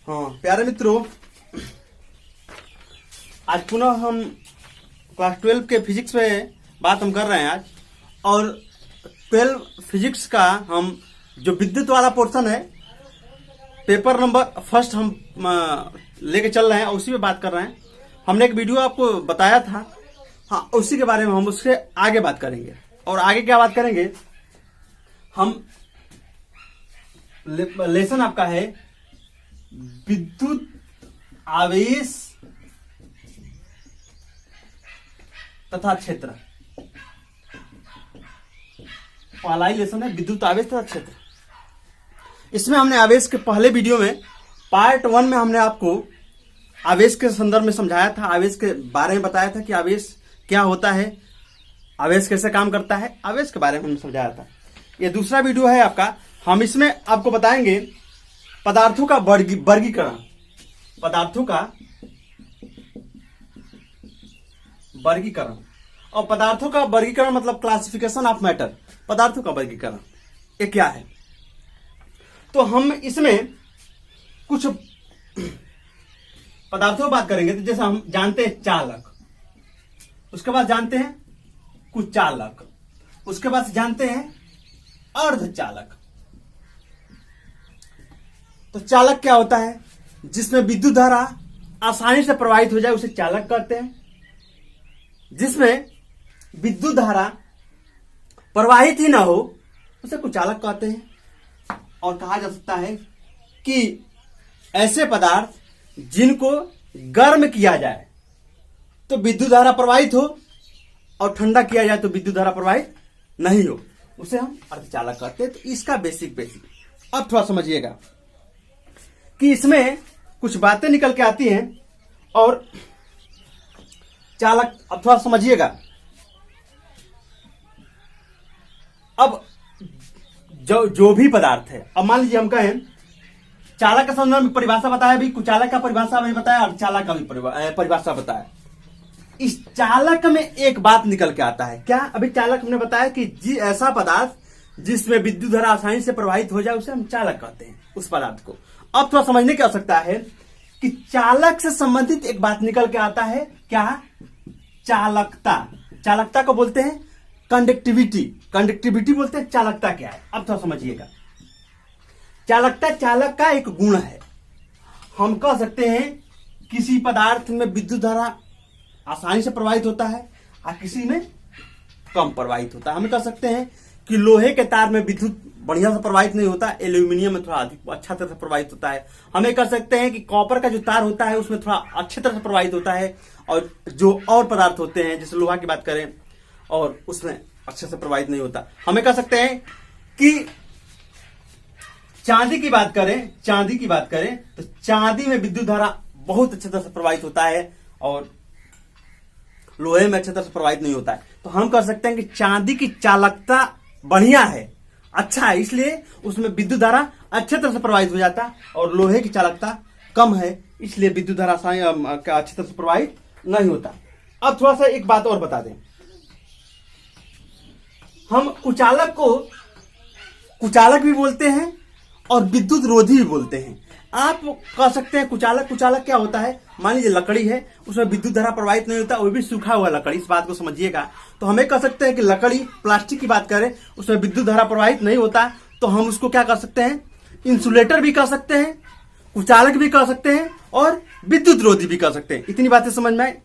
हाँ प्यारे मित्रों, आज पुनः हम क्लास 12 के फिजिक्स में बात हम कर रहे हैं आज। और 12 फिजिक्स का हम जो विद्युत वाला पोर्शन है, पेपर नंबर फर्स्ट हम लेके चल रहे हैं और उसी पे बात कर रहे हैं। हमने एक वीडियो आपको बताया था, हाँ उसी के बारे में हम उससे आगे बात करेंगे। और आगे क्या बात करेंगे, हम लेसन आपका है विद्युत आवेश तथा क्षेत्र। पहला ही लेसन है विद्युत आवेश तथा क्षेत्र। इसमें हमने आवेश के पहले वीडियो में पार्ट 1 में हमने आपको आवेश के संदर्भ में समझाया था, आवेश के बारे में बताया था कि आवेश क्या होता है, आवेश कैसे काम करता है, आवेश के बारे में हमने समझाया था। ये दूसरा वीडियो है आपका। हम इसमें आपको बताएंगे पदार्थों का वर्गीकरण, पदार्थों का वर्गीकरण। और पदार्थों का वर्गीकरण मतलब क्लासिफिकेशन ऑफ मैटर, पदार्थों का वर्गीकरण ये क्या है। तो हम इसमें कुछ पदार्थों की बात करेंगे। तो जैसे हम जानते हैं चालक, उसके बाद जानते हैं कुचालक, उसके बाद जानते हैं अर्धचालक। तो चालक क्या होता है, जिसमें विद्युत धारा आसानी से प्रवाहित हो जाए उसे चालक कहते हैं। जिसमें विद्युत धारा प्रवाहित ही ना हो उसे कुचालक कहते हैं। और कहा जा सकता है कि ऐसे पदार्थ जिनको गर्म किया जाए तो विद्युत धारा प्रवाहित हो और ठंडा किया जाए तो विद्युत धारा प्रवाहित नहीं हो, उसे हम अर्धचालक कहते हैं। तो इसका बेसिक अब थोड़ा समझिएगा कि इसमें कुछ बातें निकल के आती हैं। और चालक अब थोड़ा समझिएगा। अब जो भी पदार्थ है, अब मान लीजिए हम कहें चालक का संदर्भ में परिभाषा बताया, भी कुचालक का परिभाषा भी बताया और चालक का भी परिभाषा बताया। इस चालक में एक बात निकल के आता है, क्या अभी चालक हमने बताया कि ऐसा पदार्थ जिसमें विद्युत धारा आसानी से प्रवाहित हो जाए उसे हम चालक कहते हैं, उस पदार्थ को। अब थोड़ा समझने की आवश्यकता है कि चालक से संबंधित एक बात निकल के आता है, क्या, चालकता। चालकता को बोलते हैं कंडक्टिविटी, कंडक्टिविटी बोलते हैं। चालकता क्या है, अब थोड़ा समझिएगा। चालकता चालक का एक गुण है। हम कह सकते हैं किसी पदार्थ में विद्युत धारा आसानी से प्रवाहित होता है और किसी में कम प्रवाहित होता है। हम कह सकते हैं कि लोहे के तार में विद्युत बढ़िया से प्रवाहित नहीं होता, एल्यूमिनियम में थोड़ा अधिक अच्छा तरह से प्रवाहित होता है। हमें कह सकते हैं कि कॉपर का जो तार होता है उसमें थोड़ा अच्छे तरह से प्रवाहित होता है। और जो और पदार्थ होते हैं जैसे लोहा की बात करें और उसमें अच्छे से प्रवाहित नहीं होता। हमें कह सकते हैं कि चांदी की बात करें तो चांदी में विद्युत धारा बहुत अच्छे तरह से प्रवाहित होता है और लोहे में अच्छे तरह से प्रवाहित नहीं होता है। तो हम कह सकते हैं कि चांदी की चालकता बढ़िया है, अच्छा है, इसलिए उसमें विद्युत धारा अच्छे तरह से प्रवाहित हो जाता है। और लोहे की चालकता कम है, इसलिए विद्युत धारा अच्छी तरह से प्रवाहित नहीं होता। अब थोड़ा सा एक बात और बता दें, हम कुचालक को कुचालक भी बोलते हैं और विद्युत रोधी भी बोलते हैं। आप कह सकते हैं कुचालक क्या होता है, मान लीजिए लकड़ी है, उसमें विद्युत धारा प्रवाहित नहीं होता, वो भी सूखा हुआ लकड़ी, इस बात को समझिएगा। तो हमें कह सकते हैं कि लकड़ी, प्लास्टिक की बात करें, उसमें विद्युत धारा प्रवाहित नहीं होता, तो हम उसको क्या कर सकते हैं, इंसुलेटर भी कह सकते हैं, कुचालक भी कह सकते हैं और विद्युत रोधी भी कह सकते हैं। इतनी बातें समझ में आए।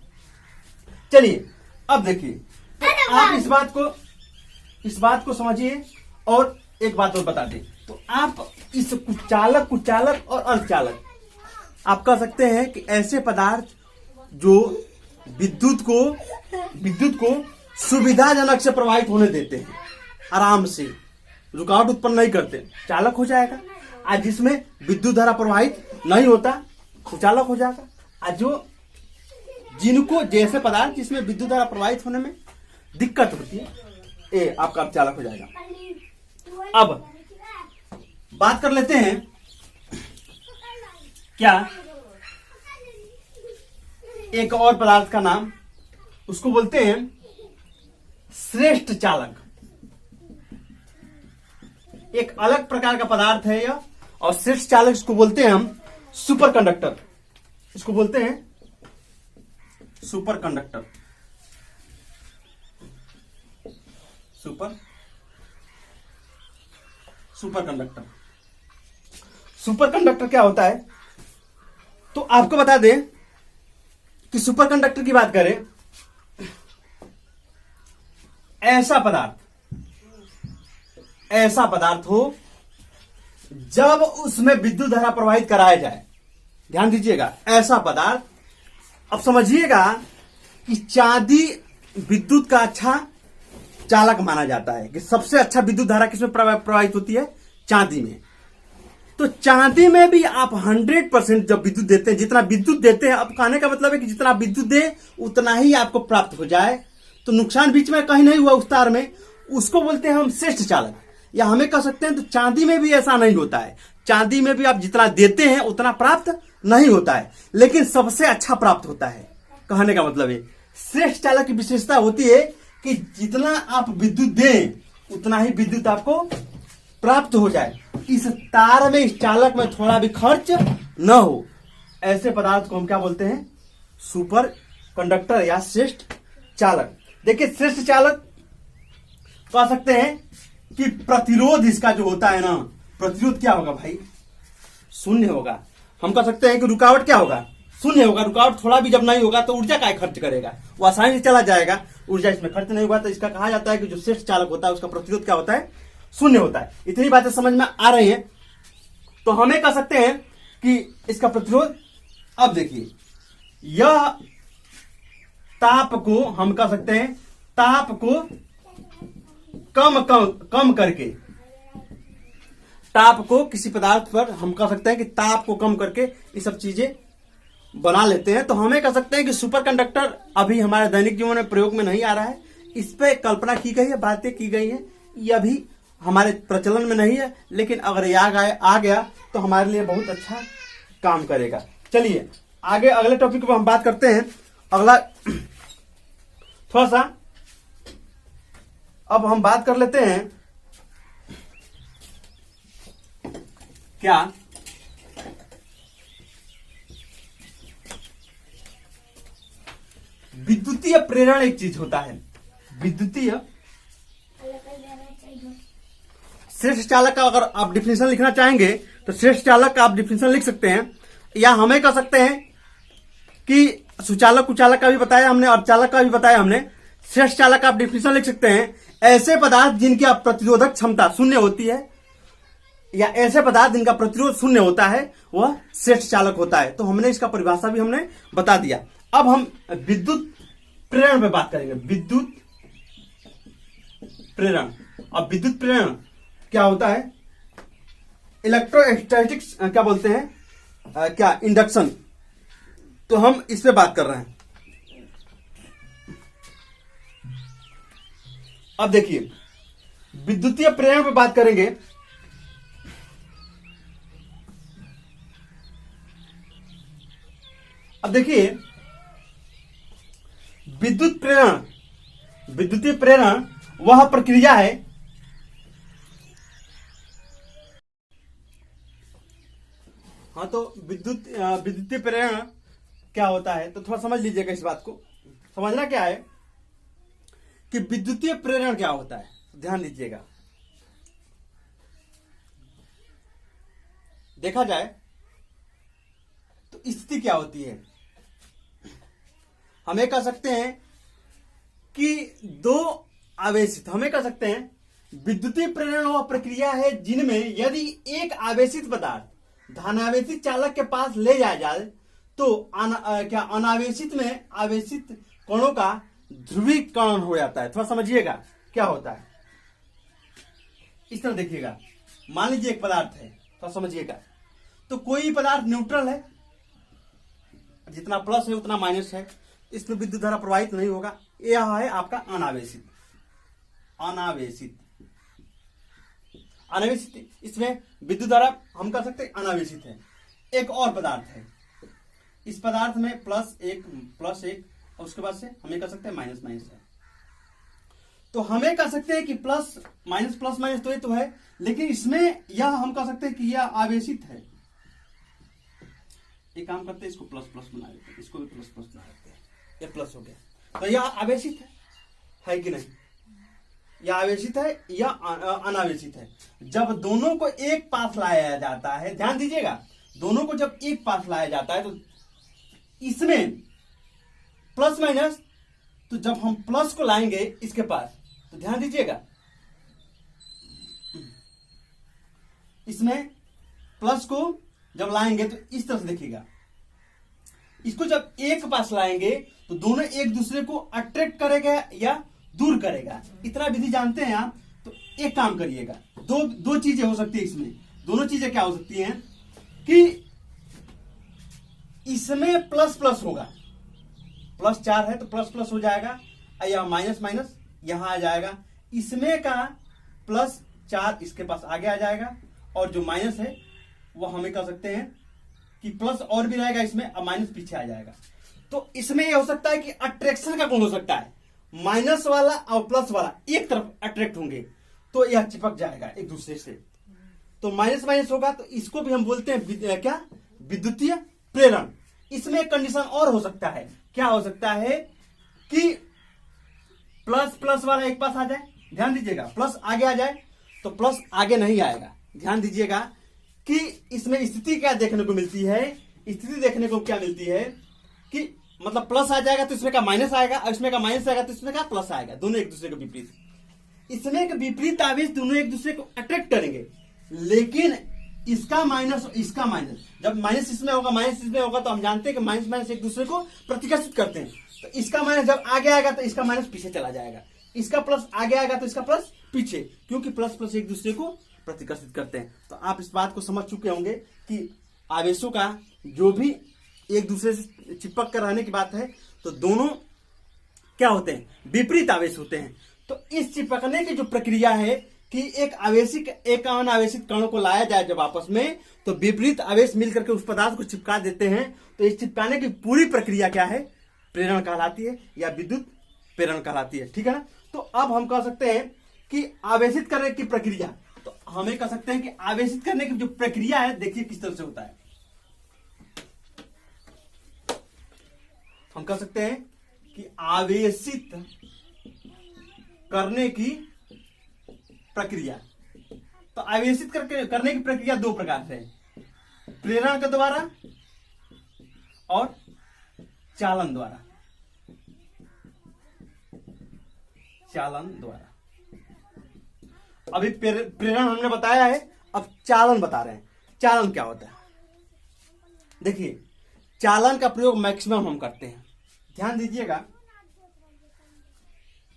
चलिए अब देखिए, तो आप इस बात को समझिए और एक बात और बता दें। तो आप इस कुचालक और अर्धचालक आप कह सकते हैं कि ऐसे पदार्थ जो विद्युत को सुविधाजनक से प्रवाहित होने देते हैं, आराम से, रुकावट उत्पन्न नहीं करते, चालक हो जाएगा। आज जिसमें विद्युत धारा प्रवाहित नहीं होता कुचालक हो जाएगा। आज जिनको जैसे पदार्थ जिसमें विद्युत धारा प्रवाहित होने में दिक्कत होती है, ये आपका चालक हो जाएगा। अब बात कर लेते हैं क्या, एक और पदार्थ का नाम, उसको बोलते हैं श्रेष्ठ चालक। एक अलग प्रकार का पदार्थ है यह, और श्रेष्ठ चालक इसको बोलते हैं हम सुपर कंडक्टर, इसको बोलते हैं super conductor. Super conductor, super conductor क्या होता है? तो आपको बता दें कि सुपर कंडक्टर की बात करें, ऐसा पदार्थ हो जब उसमें विद्युत धारा प्रवाहित कराया जाए। ध्यान दीजिएगा, ऐसा पदार्थ। अब समझिएगा कि चांदी विद्युत का अच्छा चालक माना जाता है, कि सबसे अच्छा विद्युत धारा किसमें प्रवाहित होती है? चांदी में। तो चांदी में भी आप 100% जब विद्युत देते हैं, जितना विद्युत देते हैं, अब कहने का मतलब है कि जितना विद्युत दे उतना ही आपको प्राप्त हो जाए, तो नुकसान बीच में कहीं नहीं हुआ उस तार में, उसको बोलते हैं हम श्रेष्ठ चालक। या हमें कह सकते हैं तो चांदी में भी ऐसा नहीं होता है, चांदी में भी आप जितना देते हैं उतना प्राप्त नहीं होता है, लेकिन सबसे अच्छा प्राप्त होता है। कहने का मतलब है श्रेष्ठ चालक की विशेषता होती है कि जितना आप विद्युत दें उतना ही विद्युत आपको प्राप्त हो जाए, इस तार में, इस चालक में थोड़ा भी खर्च न हो। ऐसे पदार्थ को हम क्या बोलते हैं? सुपर कंडक्टर या श्रेष्ठ चालक। देखिए, श्रेष्ठ चालक कह सकते हैं कि प्रतिरोध इसका जो होता है ना, प्रतिरोध क्या होगा भाई? शून्य होगा। हम कह सकते हैं कि रुकावट क्या होगा? शून्य होगा। रुकावट थोड़ा भी जब नहीं होगा तो ऊर्जा का खर्च करेगा, वो आसानी से चला जाएगा, ऊर्जा इसमें खर्च नहीं होगा। तो इसका कहा जाता है कि जो श्रेष्ठ चालक होता है उसका प्रतिरोध क्या होता है? शून्य होता है। इतनी बातें समझ में आ रही है, तो हमें कह सकते हैं कि इसका प्रतिरोध, अब देखिए, यह ताप को हम कह सकते हैं, ताप को कम करके, ताप को किसी पदार्थ पर हम कह सकते हैं कि ताप को कम करके ये सब चीजें बना लेते हैं। तो हमें कह सकते हैं कि सुपर कंडक्टर अभी हमारे दैनिक जीवन में प्रयोग में नहीं आ रहा है, इस पे कल्पना की गई है, बातें की गई हैं, ये अभी हमारे प्रचलन में नहीं है, लेकिन अगर ये आ गया तो हमारे लिए बहुत अच्छा काम करेगा। चलिए आगे अगले टॉपिक पर हम बात करते हैं। अगला थोड़ा सा अब हम बात कर लेते हैं, क्या विद्युतीय प्रेरण एक चीज होता है। विद्युतीय श्रेष्ठ चालक का अगर आप डिफिनेशन लिखना चाहेंगे तो श्रेष्ठ चालक का आप डिफिनेशन लिख सकते हैं, या हमें कह सकते हैं कि सुचालक कुचालक का भी बताया हमने और चालक का भी बताया हमने। श्रेष्ठ चालक का आप डिफिनेशन लिख सकते हैं, ऐसे पदार्थ जिनकी आप प्रतिरोधक क्षमता शून्य होती है, या ऐसे पदार्थ जिनका प्रतिरोध शून्य होता है, वह श्रेष्ठ चालक होता है। तो हमने इसका परिभाषा भी हमने बता दिया। अब हम विद्युत प्रेरण पे बात करेंगे। विद्युत प्रेरण। अब विद्युत प्रेरण क्या होता है? इलेक्ट्रोस्टैटिक्स क्या बोलते हैं, क्या इंडक्शन, तो हम इस पे बात कर रहे हैं। अब देखिए, विद्युतीय प्रेरण पे बात करेंगे। अब देखिए, विद्युतीय प्रेरण वह प्रक्रिया है, हाँ, तो विद्युतीय प्रेरण क्या होता है तो थोड़ा समझ लीजिएगा इस बात को। समझना क्या है कि विद्युतीय प्रेरण क्या होता है, ध्यान दीजिएगा। देखा जाए तो स्थिति क्या होती है, हमें कह सकते हैं कि दो आवेशित, हमें कह सकते हैं विद्युतीय प्रेरण वह प्रक्रिया है जिनमें यदि एक आवेशित पदार्थ धनावेशित चालक के पास ले जाया जाए तो क्या अनावेशित में आवेशित कणों का ध्रुवीकरण हो जाता है। थोड़ा समझिएगा क्या होता है, इस तरह देखिएगा। मान लीजिए एक पदार्थ है, थोड़ा समझिएगा, तो कोई पदार्थ न्यूट्रल है, जितना प्लस है उतना माइनस है, इसमें विद्युत धारा प्रवाहित नहीं होगा। यह है आपका अनावेशित। इसमें विद्युत धारा हम कह सकते हैं अनावेशित है। एक और पदार्थ है, इस पदार्थ में प्लस एक और उसके बाद से हमें कह सकते हैं माइनस है। तो हमें कह सकते हैं कि प्लस माइनस तो ये तो है, लेकिन इसमें यह हम कह सकते हैं कि यह आवेशित है। एक काम करते हैं, इसको प्लस प्लस बना देते हैं, इसको भी प्लस प्लस बना देते हैं, ये प्लस हो गया। तो यह आवेशित है कि नहीं? यह आवेशित है या अनावेशित है? जब दोनों को एक पास लाया जाता है, ध्यान दीजिएगा, दोनों को जब एक पास लाया जाता है तो इसमें प्लस माइनस, तो जब हम प्लस को लाएंगे इसके पास, तो ध्यान दीजिएगा, इसमें प्लस को जब लाएंगे तो इस तरह से देखिएगा, इसको जब एक पास लाएंगे तो दोनों एक दूसरे को अट्रैक्ट करेगा या दूर करेगा। इतना विधि जानते हैं आप? तो एक काम करिएगा, दो चीजें हो सकती है इसमें। दोनों चीजें क्या हो सकती हैं कि इसमें प्लस प्लस होगा, प्लस 4 है तो प्लस प्लस हो जाएगा, या माइनस माइनस यहां आ जाएगा, इसमें का प्लस 4 इसके पास आगे आ जाएगा, और जो माइनस है वो हमें कह सकते हैं कि प्लस और भी रहेगा इसमें, अब माइनस पीछे आ जाएगा। तो इसमें यह हो सकता है कि अट्रैक्शन का गुण हो सकता है, माइनस वाला और प्लस वाला एक तरफ अट्रैक्ट होंगे तो यह चिपक जाएगा एक दूसरे से, तो माइनस माइनस होगा। तो इसको भी हम बोलते हैं क्या? विद्युतीय प्रेरण। इसमें एक कंडीशन और हो सकता है, क्या हो सकता है कि प्लस प्लस वाला एक पास आ जाए, ध्यान दीजिएगा, प्लस आगे आ जाए तो प्लस आगे नहीं आएगा। ध्यान दीजिएगा कि इसमें स्थिति क्या देखने को मिलती है, स्थिति देखने को क्या मिलती है कि मतलब प्लस आ जाएगा तो इसमें का माइनस आएगा, और इसमें का माइनस आएगा तो इसमें का प्लस आएगा, दोनों एक दूसरे के विपरीत। इसमें का विपरीत आवेश दोनों एक दूसरे को अट्रैक्ट करेंगे, लेकिन इसका माइनस और इसका माइनस, जब माइनस इसमें होगा माइनस इसमें होगा तो हम जानते हैं कि माइनस माइनस एक दूसरे को प्रतिकर्षित करते हैं। तो इसका माइनस जब आगे आएगा तो इसका माइनस पीछे चला जाएगा, इसका प्लस आगे आएगा तो इसका प्लस पीछे, क्योंकि प्लस प्लस एक दूसरे को प्रतिकर्षित करते हैं। तो आप इस बात को समझ चुके होंगे कि आवेशों का जो भी एक दूसरे से चिपक कर रहने की बात है तो दोनों क्या होते हैं? विपरीत आवेश होते हैं। तो इस चिपकने की जो प्रक्रिया है कि एक आवेशित एक अनावेशित कणों को लाया जाए जब आपस में, तो विपरीत आवेश मिलकर के उस पदार्थ को चिपका देते हैं। तो इस चिपकाने की पूरी प्रक्रिया क्या है? प्रेरण कहलाती है या विद्युत प्रेरण कहलाती है, ठीक है ना। तो अब हम कह सकते हैं कि आवेशित करने की प्रक्रिया, तो हमें कह सकते हैं कि आवेशित करने की जो प्रक्रिया है, देखिए किस तरह से होता है। हम कह सकते हैं कि आवेशित करने की प्रक्रिया, तो आवेशित करने की प्रक्रिया दो प्रकार से है, प्रेरण के द्वारा और चालन द्वारा। चालन द्वारा अभी प्रेरण हमने बताया है, अब चालन बता रहे हैं। चालन क्या होता है? देखिए, चालन का प्रयोग मैक्सिमम हम करते हैं। ध्यान दीजिएगा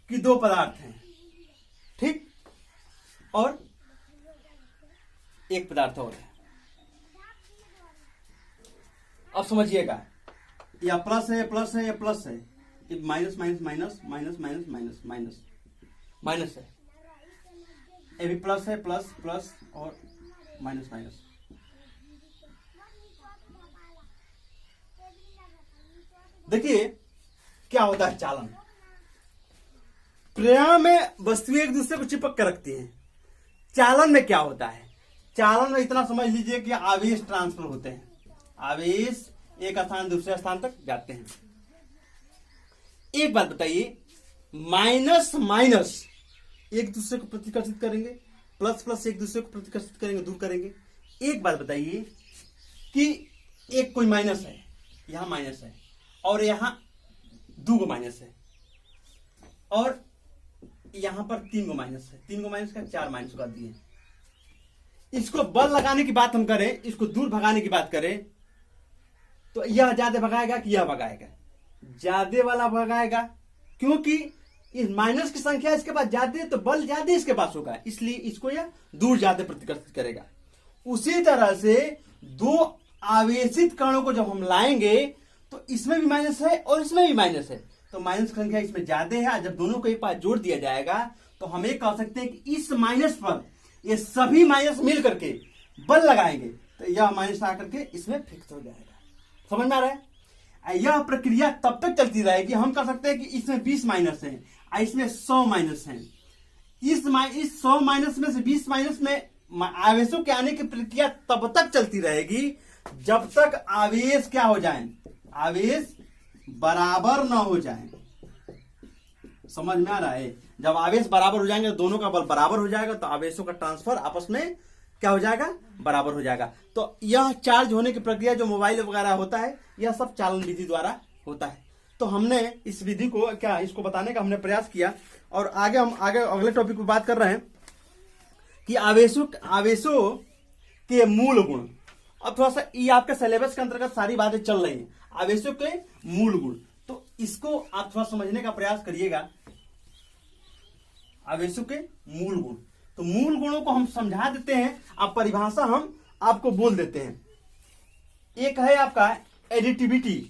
कि दो पदार्थ हैं, ठीक, और एक पदार्थ और है। अब समझिएगा, या प्लस है प्लस है या प्लस है, minus minus minus minus minus minus minus minus है, ये भी प्लस है, प्लस प्लस और माइनस माइनस। देखिए क्या होता है चालन। प्रेरण में वस्तुएं एक दूसरे को चिपक कर रखती हैं। चालन में क्या होता है? चालन में इतना समझ लीजिए कि आवेश ट्रांसफर होते हैं, आवेश एक स्थान दूसरे स्थान तक जाते हैं। एक बात बताइए, माइनस माइनस एक दूसरे को प्रतिकर्षित करेंगे, प्लस प्लस एक दूसरे को प्रतिकर्षित करेंगे, दूर करेंगे। एक बात बताइए कि एक कोई माइनस है, यहां माइनस है और यहां 2 गो माइनस है, और यहां पर 3 गो माइनस है, 3 गो माइनस का 4 माइनस कर दिए। इसको बल लगाने की बात हम करें, इसको दूर भगाने की बात करें, तो यह ज्यादा भगाएगा कि यह भगाएगा? ज्यादा वाला भगाएगा, क्योंकि इस माइनस की संख्या इसके पास ज्यादा है तो बल ज्यादा इसके पास होगा, इसलिए इसको यह दूर ज्यादा प्रतिकर्षित करेगा। उसी तरह से दो आवेशित कणों को जब हम लाएंगे तो इसमें भी माइनस है और इसमें भी माइनस है, तो माइनस की संख्या इसमें ज्यादा है। जब दोनों को एक पास जोड़ दिया जाएगा तो हम ये कह सकते हैं कि इस माइनस पर ये सभी माइनस मिल करके बल लगाएंगे तो यह माइनस आकर के इसमें फिक्स हो जाएगा। समझ में आ रहा है? यह प्रक्रिया तब तक चलती रहेगी। हम कह सकते हैं कि इसमें 20 माइनस है, इसमें 100 माइनस है। इस 100 माइनस में से 20 माइनस में आवेशों के आने की प्रक्रिया तब तक चलती रहेगी जब तक आवेश क्या हो जाए, आवेश बराबर ना हो जाए। समझ में आ रहा है? जब आवेश बराबर हो जाएंगे, दोनों का बल बराबर हो जाएगा, तो आवेशों का ट्रांसफर आपस में क्या हो जाएगा, बराबर हो जाएगा। तो यह चार्ज होने की प्रक्रिया जो मोबाइल वगैरह होता है, यह सब चालन विधि द्वारा होता है। तो हमने इस विधि को क्या, इसको बताने का हमने प्रयास किया। और आगे हम अगले टॉपिक पर बात कर रहे हैं कि आवेशों के मूल गुण। अब थोड़ा सा ये आपके सिलेबस के अंतर्गत सारी बातें चल रही हैं, आवेशों के मूल गुण। तो इसको आप थोड़ा समझने का प्रयास करिएगा, आवेशों के मूल गुण। तो मूल गुणों को हम समझा देते हैं, अब परिभाषा हम आपको बोल देते हैं। एक है आपका एडिटिविटी।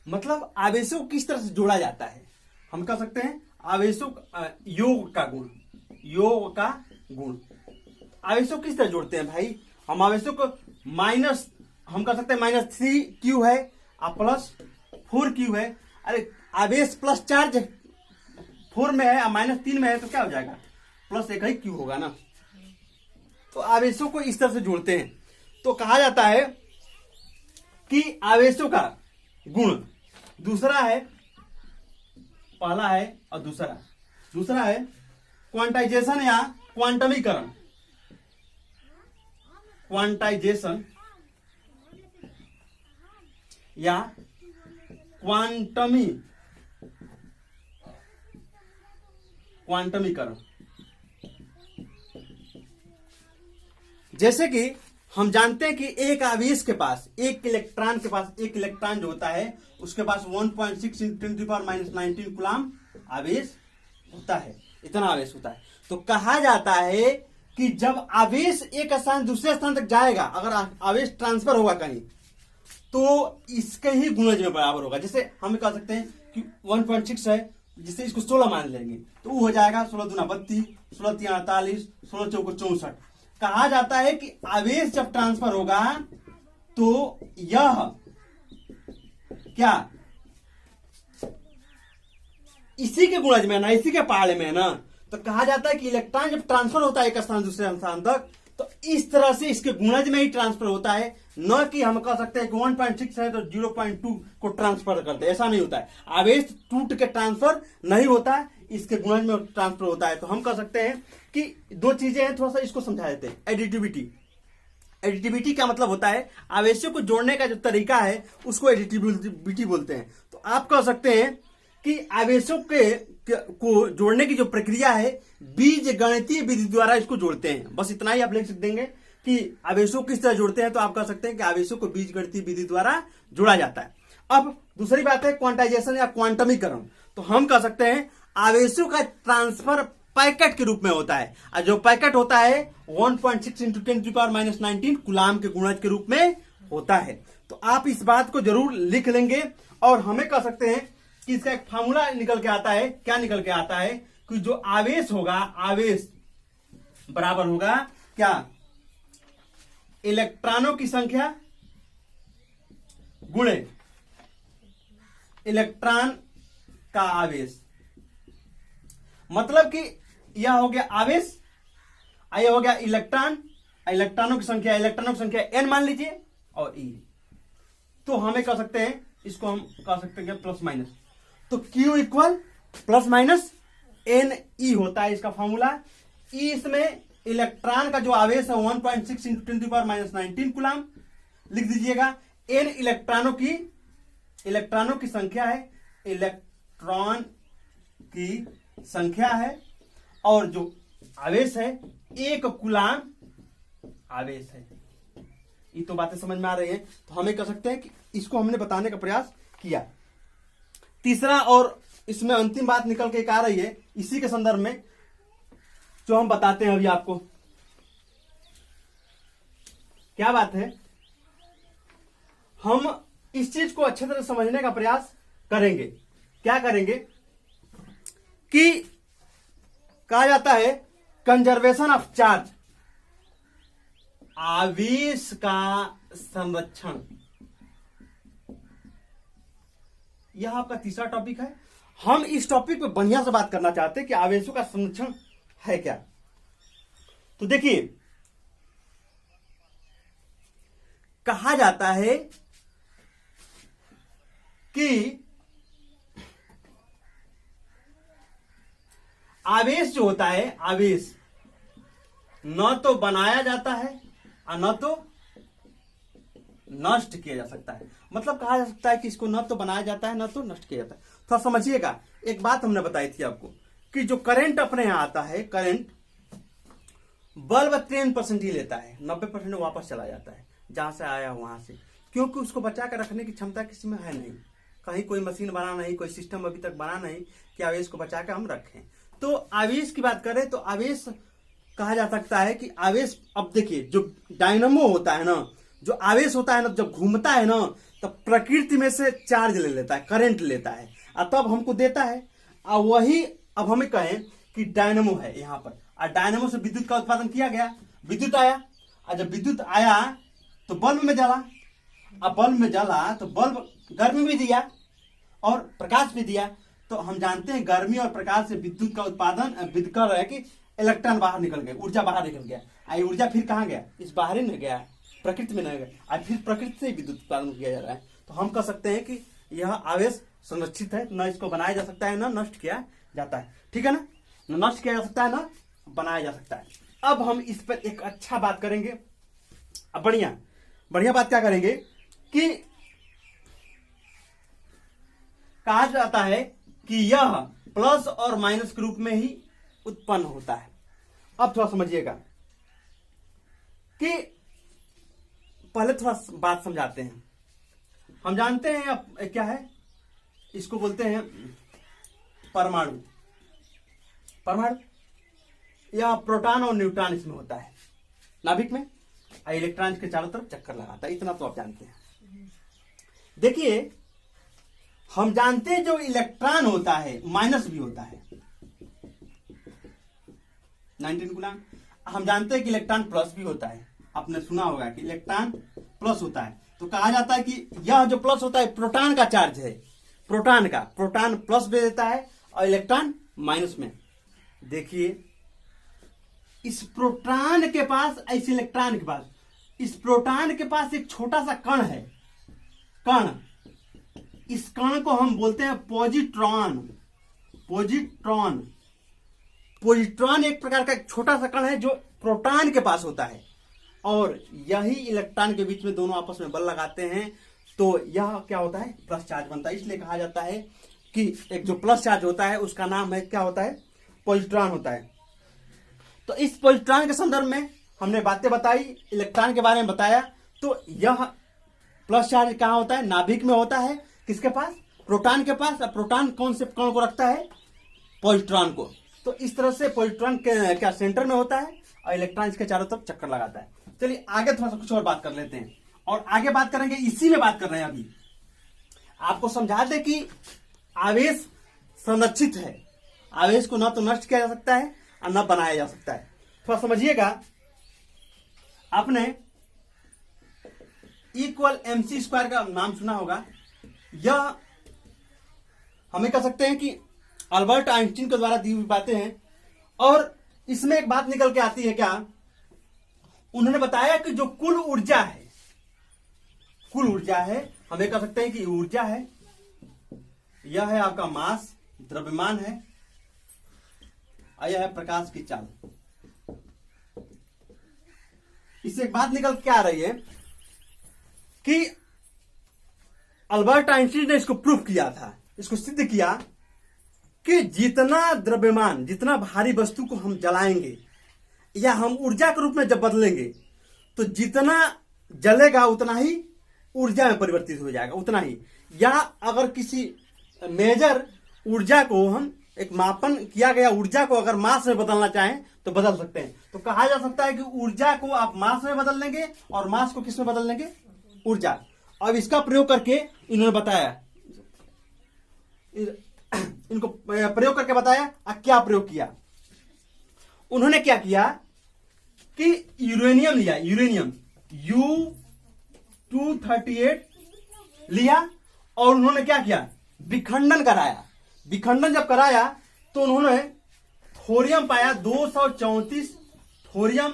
मतलब आवेशों को किस तरह से जोड़ा जाता है। हम कह सकते हैं आवेशों योग का गुण। आवेशों किस तरह जोड़ते हैं भाई, हम आवेशों को हम कह सकते हैं -3q है और +4q है। अरे आवेश प्लस चार्ज 4 में है और -3 में है, तो क्या हो जाएगा, +1 ही q होगा ना। तो आवेशों को इस तरह से जोड़ते हैं। तो कहा जाता है कि आवेशों का गुण दूसरा है, पहला है और दूसरा है क्वांटाइजेशन या क्वांटमीकरण। क्वांटाइजेशन या क्वांटमीकरण। जैसे कि हम जानते हैं कि एक आवेश के पास, एक इलेक्ट्रॉन जो होता है, उसके पास 1.6 × 10⁻⁻19 कूलम आवेश होता है, इतना आवेश होता है। तो कहा जाता है कि जब आवेश एक स्थान दूसरे स्थान तक जाएगा, अगर आवेश ट्रांसफर होगा कहीं, तो इसके ही गुणज में बराबर होगा। जैसे हम कह सकते हैं कि 1.6 है, जिससे इसको 16 मान लेंगे, तो वो हो जाएगा 16 दूना 32, 16 तीन 48, 16 चौको 64। कहा जाता है कि आवेश जब ट्रांसफर होगा तो यह क्या इसी के गुणज में ना, इसी के पहाड़े में ना। तो कहा जाता है कि इलेक्ट्रॉन जब ट्रांसफर होता है एक स्थान दूसरे स्थान तक, तो इस तरह से इसके गुणज में ही ट्रांसफर होता है, न कि हम कह सकते हैं कि 1.6 है तो 0.2 को ट्रांसफर करते हैं, ऐसा नहीं होता है। आवेश टूट के ट्रांसफर नहीं होता है, इसके गुणज में ट्रांसफर होता है। तो हम कह सकते हैं कि दो चीजें हैं, थोड़ा सा इसको समझा देते हैं। एडिटिविटी का मतलब होता है आवेशों को जोड़ने का जो तरीका है, उसको एडिटिविटी बोलते हैं। तो आप कह सकते हैं कि आवेशों को जोड़ने की जो प्रक्रिया है, बीज गणितीय विधि द्वारा इसको जोड़ते हैं। बस इतना ही आप लिख देंगे कि आवेशों किस तरह जोड़ते हैं, तो आप कह सकते हैं कि आवेशों को बीज गणितीय विधि द्वारा जोड़ा जाता है। अब दूसरी बात है क्वांटाइजेशन या क्वांटमीकरण। तो हम कह सकते हैं आवेशों का ट्रांसफर पैकेट के रूप में होता है, और जो पैकेट होता है 1.6 × 10⁻⁻19 कूलम के गुणज के रूप में होता है। तो आप इस बात को जरूर लिख लेंगे। और हमें कह सकते हैं कि इसका एक फार्मूला निकल के आता है। क्या निकल के आता है कि जो आवेश होगा, आवेश बराबर होगा क्या, इलेक्ट्रॉनों की संख्या गुणे इलेक्ट्रॉन का आवेश। मतलब कि यह हो गया आवेश, यह हो गया इलेक्ट्रॉनों की संख्या n मान लीजिए और e। तो हमें कह सकते हैं, इसको हम कह सकते हैं प्लस माइनस। तो Q equal plus minus n e होता है इसका फॉर्मूला। e इसमें इलेक्ट्रॉन का जो आवेश है 1.6 × 10⁻⁻19 कूलम लिख दीजिएगा। n इलेक्ट्रॉनों की संख्या है, इलेक्ट्रॉन की संख्या है, और जो आवेश है 1 कूलम आवेश है। ये तो बातें समझ में आ रही हैं। तो हमें कह सकते हैं कि इसको हमने बताने का प्रयास किया। तीसरा और इसमें अंतिम बात निकल के आ रही है इसी के संदर्भ में, जो हम बताते हैं अभी आपको। क्या बात है, हम इस चीज को अच्छे तरह समझने का प्रयास करेंगे। क्या करेंगे कि कहा जाता है कंजर्वेशन ऑफ चार्ज, आवेश का संरक्षण। यह आपका तीसरा टॉपिक है। हम इस टॉपिक पे बढ़िया से बात करना चाहते हैं कि आवेशों का संरक्षण है क्या। तो देखिए, कहा जाता है कि आवेश जो होता है, आवेश न तो बनाया जाता है और न तो नष्ट किया जा सकता है। मतलब कहा जा सकता है कि इसको न तो बनाया जाता है न तो नष्ट किया जाता है। थोड़ा समझिएगा, एक बात हमने बताई थी आपको कि जो करंट अपने यहां आता है, करंट बल्ब 10% ही लेता है, 90% वापस चला जाता है जहां से आया वहां से, क्योंकि उसको बचा कर रखने की क्षमता किसी में है नहीं। कहीं कोई मशीन बना नहीं, कोई सिस्टम अभी तक बना नहीं कि आवेश को बचा कर हम रखें। तो आवेश की बात करें तो आवेश कहा जा सकता है कि आवेश, अब देखिए जो डायनामो होता है ना, जो आवेश होता है ना, जब घूमता है ना तब प्रकृति में से चार्ज ले लेता है, करंट लेता है और तब हमको देता है। और वही अब हमें कहें कि डायनामो है यहाँ पर, और डायनामो से विद्युत का उत्पादन किया गया, विद्युत आया, और जब विद्युत आया तो बल्ब में जला, अब बल्ब में जला तो बल्ब गर्मी भी दिया और प्रकाश भी दिया। तो हम जानते हैं गर्मी और प्रकाश से विद्युत का उत्पादन विद्युत कर रहा है कि इलेक्ट्रॉन बाहर निकल गए, ऊर्जा बाहर निकल गया। आई ऊर्जा फिर कहाँ गया, इस बाहर ही नहीं गया, प्रकृति में नहीं गया, और फिर प्रकृति से विद्युत उत्पादन किया जा रहा है। तो हम कह सकते हैं कि यह आवेश संरक्षित है, न इसको बनाया जा सकता है न नष्ट किया जाता है। ठीक है ना, न नष्ट किया जा सकता है न बनाया जा सकता है। अब हम इस पर एक अच्छा बात करेंगे, अब बढ़िया बात क्या करेंगे कि कहा जाता है कि यह प्लस और माइनस के रूप में ही उत्पन्न होता है। अब थोड़ा समझिएगा कि पहले थोड़ा बात समझाते हैं। हम जानते हैं अब क्या है, इसको बोलते हैं परमाणु। यह प्रोटॉन और न्यूट्रॉन इसमें होता है नाभिक में, और इलेक्ट्रॉन के चारों तरफ चक्कर लगाता है, इतना तो आप जानते हैं। देखिए, हम जानते हैं जो इलेक्ट्रॉन होता है माइनस भी होता है, 19 गुना। हम जानते हैं कि इलेक्ट्रॉन प्लस भी होता है, आपने सुना होगा कि इलेक्ट्रॉन प्लस होता है। तो कहा जाता है कि यह जो प्लस होता है प्रोटॉन का चार्ज है, प्रोटॉन प्लस दे देता है और इलेक्ट्रॉन माइनस में। देखिए, इस प्रोटॉन के पास, इस इलेक्ट्रॉन के पास, इस प्रोटॉन के पास एक छोटा सा कण है, कण। इस कण को हम बोलते हैं पॉजिट्रॉन। पॉजिट्रॉन एक प्रकार का एक छोटा सा कण है जो प्रोटॉन के पास होता है, और यही इलेक्ट्रॉन के बीच में दोनों आपस में बल लगाते हैं तो यह क्या होता है, प्लस चार्ज बनता है। इसलिए कहा जाता है कि एक जो प्लस चार्ज होता है उसका नाम है, क्या होता है, पॉजिट्रॉन होता है। तो इस पॉजिट्रॉन के संदर्भ में हमने बातें बताई, इलेक्ट्रॉन के बारे में बताया। तो यह प्लस चार्ज कहाँ होता है, नाभिक में होता है, किसके पास, प्रोटॉन के पास। और प्रोटॉन कौन से कण को रखता है, पॉजिट्रॉन को। तो इस तरह से पॉजिट्रॉन के क्या सेंटर में होता है और इलेक्ट्रॉन इसके चारों तरफ चक्कर लगाता है। चलिए आगे थोड़ा सा कुछ और बात कर लेते हैं, और आगे बात करेंगे, इसी में बात कर रहे हैं अभी। आपको समझा दे कि आवेश संरक्षित है, आवेश को न तो नष्ट किया जा सकता है और न बनाया जा सकता है। थोड़ा समझिएगा, आपने इक्वल MC स्क्वायर का नाम सुना होगा। यह हमें कह सकते हैं कि अल्बर्ट आइंस्टीन के द्वारा दी हुई बातें हैं, और इसमें एक बात निकल के आती है क्या, उन्होंने बताया कि जो कुल ऊर्जा है, हमें कह सकते हैं कि ऊर्जा है, यह है आपका मास, द्रव्यमान है, और यह है प्रकाश की चाल। इससे एक बात निकल के आ रही है कि अल्बर्ट आइंस्टीन ने इसको प्रूफ किया था, इसको सिद्ध किया कि जितना द्रव्यमान, जितना भारी वस्तु को हम जलाएंगे या हम ऊर्जा के रूप में जब बदलेंगे तो जितना जलेगा उतना ही ऊर्जा में परिवर्तित हो जाएगा, उतना ही। या अगर किसी मेजर ऊर्जा को, हम एक मापन किया गया ऊर्जा को अगर मास में बदलना चाहें तो बदल सकते हैं। तो कहा जा सकता है कि ऊर्जा को आप मास में बदल लेंगे और मास को किस में बदल लेंगे, ऊर्जा। अब इसका प्रयोग करके इन्होंने बताया, इनको प्रयोग करके बताया। क्या प्रयोग किया उन्होंने, क्या किया कि यूरेनियम लिया, यूरेनियम U-238 लिया, और उन्होंने क्या किया, विखंडन कराया। विखंडन जब कराया तो उन्होंने थोरियम पाया 234 थोरियम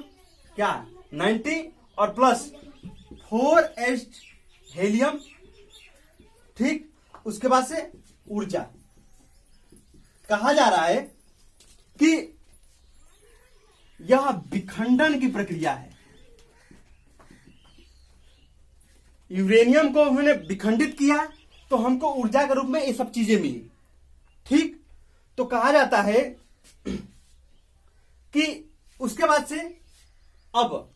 क्या 90 और प्लस 4s हेलियम। ठीक, उसके बाद से ऊर्जा। कहा जा रहा है कि यह विखंडन की प्रक्रिया है। यूरेनियम को उन्होंने विखंडित किया तो हमको ऊर्जा के रूप में ये सब चीजें मिली। ठीक, तो कहा जाता है कि उसके बाद से अब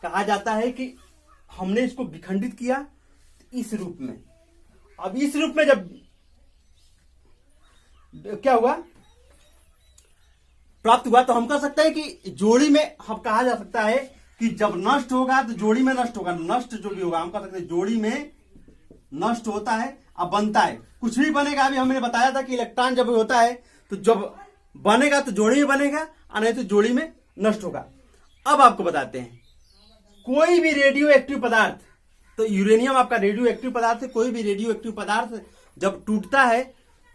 कहा जाता है कि हमने इसको विखंडित किया इस रूप में। अब इस रूप में जब क्या हुआ प्राप्त हुआ तो हम कह सकते हैं कि जोड़ी में हम कहा जा सकता है कि जब नष्ट होगा तो जोड़ी में नष्ट होगा। नष्ट जो भी होगा हम कह सकते हैं जोड़ी में नष्ट होता है अब बनता है। कुछ भी बनेगा, अभी हमने बताया था कि इलेक्ट्रॉन जब होता है तो जब बनेगा तो जोड़ी में बनेगा और नहीं तो जोड़ी में नष्ट होगा। अब आपको बताते हैं कोई भी रेडियो एक्टिव पदार्थ, तो यूरेनियम आपका रेडियो एक्टिव पदार्थ है। कोई भी रेडियो एक्टिव पदार्थ जब टूटता है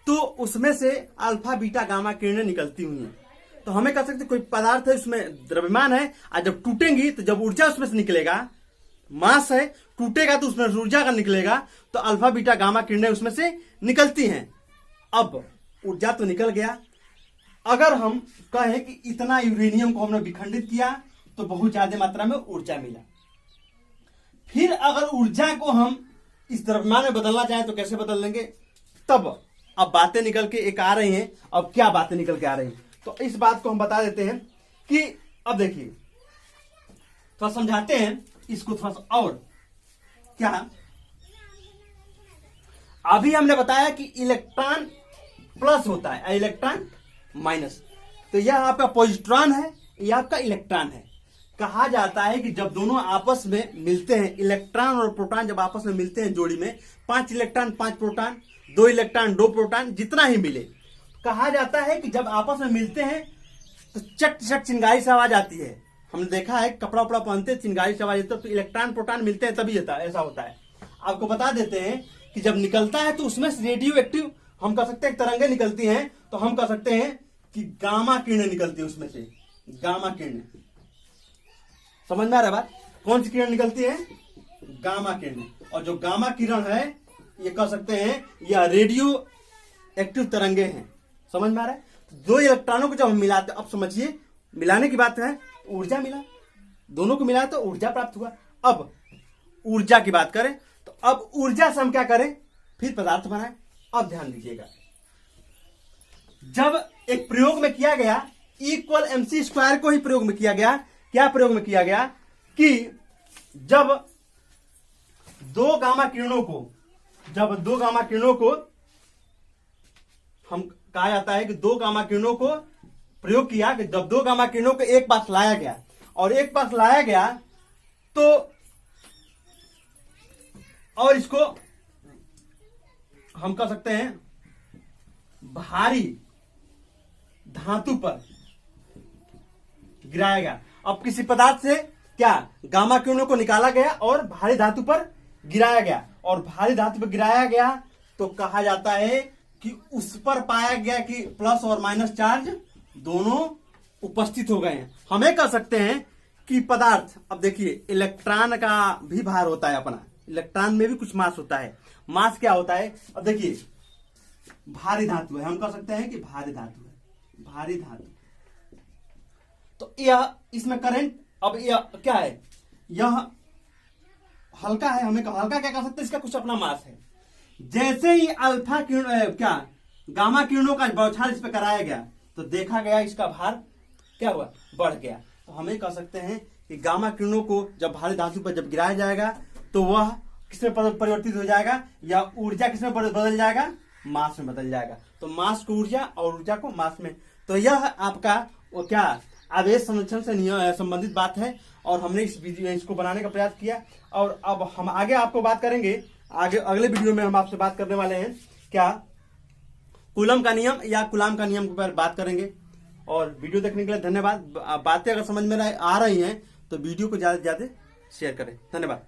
तो उसमें से अल्फा बीटा गामा किरणें निकलती हुई हैं। तो हमें कह सकते कोई पदार्थ है उसमें द्रव्यमान है और जब टूटेंगी तो जब ऊर्जा उसमें से निकलेगा, मास है, टूटेगा तो उसमें ऊर्जा का निकलेगा तो अल्फा बीटा गामा किरणें उसमें से निकलती हैं। अब ऊर्जा तो निकल गया। अगर हम कहें कि इतना यूरेनियम को हमने विखंडित किया तो बहुत ज्यादा मात्रा में ऊर्जा मिला। फिर अगर ऊर्जा को हम इस द्रव्यमान में बदलना चाहें तो कैसे बदल लेंगे? तब अब बातें निकल के एक आ रही हैं। अब क्या बातें निकल के आ रही हैं तो इस बात को हम बता देते हैं कि अब देखिए थोड़ा समझाते हैं इसको थोड़ा सा। और क्या अभी हमने बताया कि इलेक्ट्रॉन प्लस होता है, इलेक्ट्रॉन माइनस। तो यह आपका पॉजिट्रॉन है, यह आपका इलेक्ट्रॉन है। कहा जाता है कि जब दोनों आपस में मिलते हैं, इलेक्ट्रॉन और प्रोटॉन जब आपस में मिलते हैं जोड़ी में, 5 इलेक्ट्रॉन 5 प्रोटॉन, 2 इलेक्ट्रॉन 2 प्रोटॉन, जितना ही मिले, कहा जाता है कि जब आपस में मिलते हैं तो चट चट चिंगारी से आवाज आती है। हमने देखा है कपड़ा उपड़ा पहनते चिंगारी से आवाज आती है। तो इलेक्ट्रॉन प्रोटॉन मिलते हैं तभी ऐसा होता है। आपको बता देते हैं कि जब निकलता है तो उसमें से रेडियो एक्टिव हम कह सकते हैं तरंगे निकलती हैं। तो हम कह सकते हैं कि गामा किरणें निकलती है उसमें से, गामा किरणें। समझ में आ रहा है बात? कौन सी किरण निकलती है? गामा किरणें। और जो गामा किरण है ये कह सकते हैं यह रेडियो एक्टिव तरंगे हैं। समझ में आ रहा है? दो इलेक्ट्रॉनों को जब हम मिलाते, अब समझिए मिलाने की बात है, ऊर्जा मिला, दोनों को मिला तो ऊर्जा प्राप्त हुआ। अब ऊर्जा की बात करें तो अब ऊर्जा से हम क्या करें? फिर पदार्थ बनाए। अब ध्यान दीजिएगा, जब एक प्रयोग में किया गया इक्वल mc² को ही प्रयोग में किया गया। क्या प्रयोग में किया गया कि जब दो गामा किरणों को हम कहा जाता है कि 2 गामा किरणों को प्रयोग किया कि जब 2 गामा किरणों को एक पास लाया गया और एक पास लाया गया तो और इसको हम कह सकते हैं भारी धातु पर गिराया गया। अब किसी पदार्थ से क्या गामा किरणों को निकाला गया और भारी धातु पर गिराया गया, और भारी धातु पर गिराया गया तो कहा जाता है कि उस पर पाया गया कि प्लस और माइनस चार्ज दोनों उपस्थित हो गए हैं। हमें कह सकते हैं कि पदार्थ, अब देखिए इलेक्ट्रॉन का भी भार होता है अपना, इलेक्ट्रॉन में भी कुछ मास होता है। मास क्या होता है? अब देखिए भारी धातु है, हम कह सकते हैं कि भारी धातु है, भारी धातु। तो यह इसमें करंट, अब यह क्या है? यह हल्का है, हमें हल्का क्या कह सकते हैं? इसका कुछ अपना मास है। जैसे ही अल्फा किरण क्या गामा किरणों का बौछार इस पर कराया गया तो देखा गया इसका भार क्या हुआ? बढ़ गया। तो हमें कह सकते हैं कि गामा किरणों को जब भारी धातु पर जब गिराया जाएगा तो वह किसमें परिवर्तित हो जाएगा, या ऊर्जा किसमें बदल जाएगा? मास में बदल जाएगा। तो मास को ऊर्जा और ऊर्जा को मास में। तो यह आपका वो क्या आवेश संरक्षण से संबंधित बात है और हमने इस वीडियो इसको बनाने का प्रयास किया। और अब हम आगे आपको बात करेंगे, आगे अगले वीडियो में हम आपसे बात करने वाले हैं क्या कूलम का नियम या गुलाम का नियम पर बात करेंगे। और वीडियो देखने के लिए धन्यवाद। बातें अगर समझ में आ रही हैं तो वीडियो को ज्यादा से ज्यादा शेयर करें। धन्यवाद।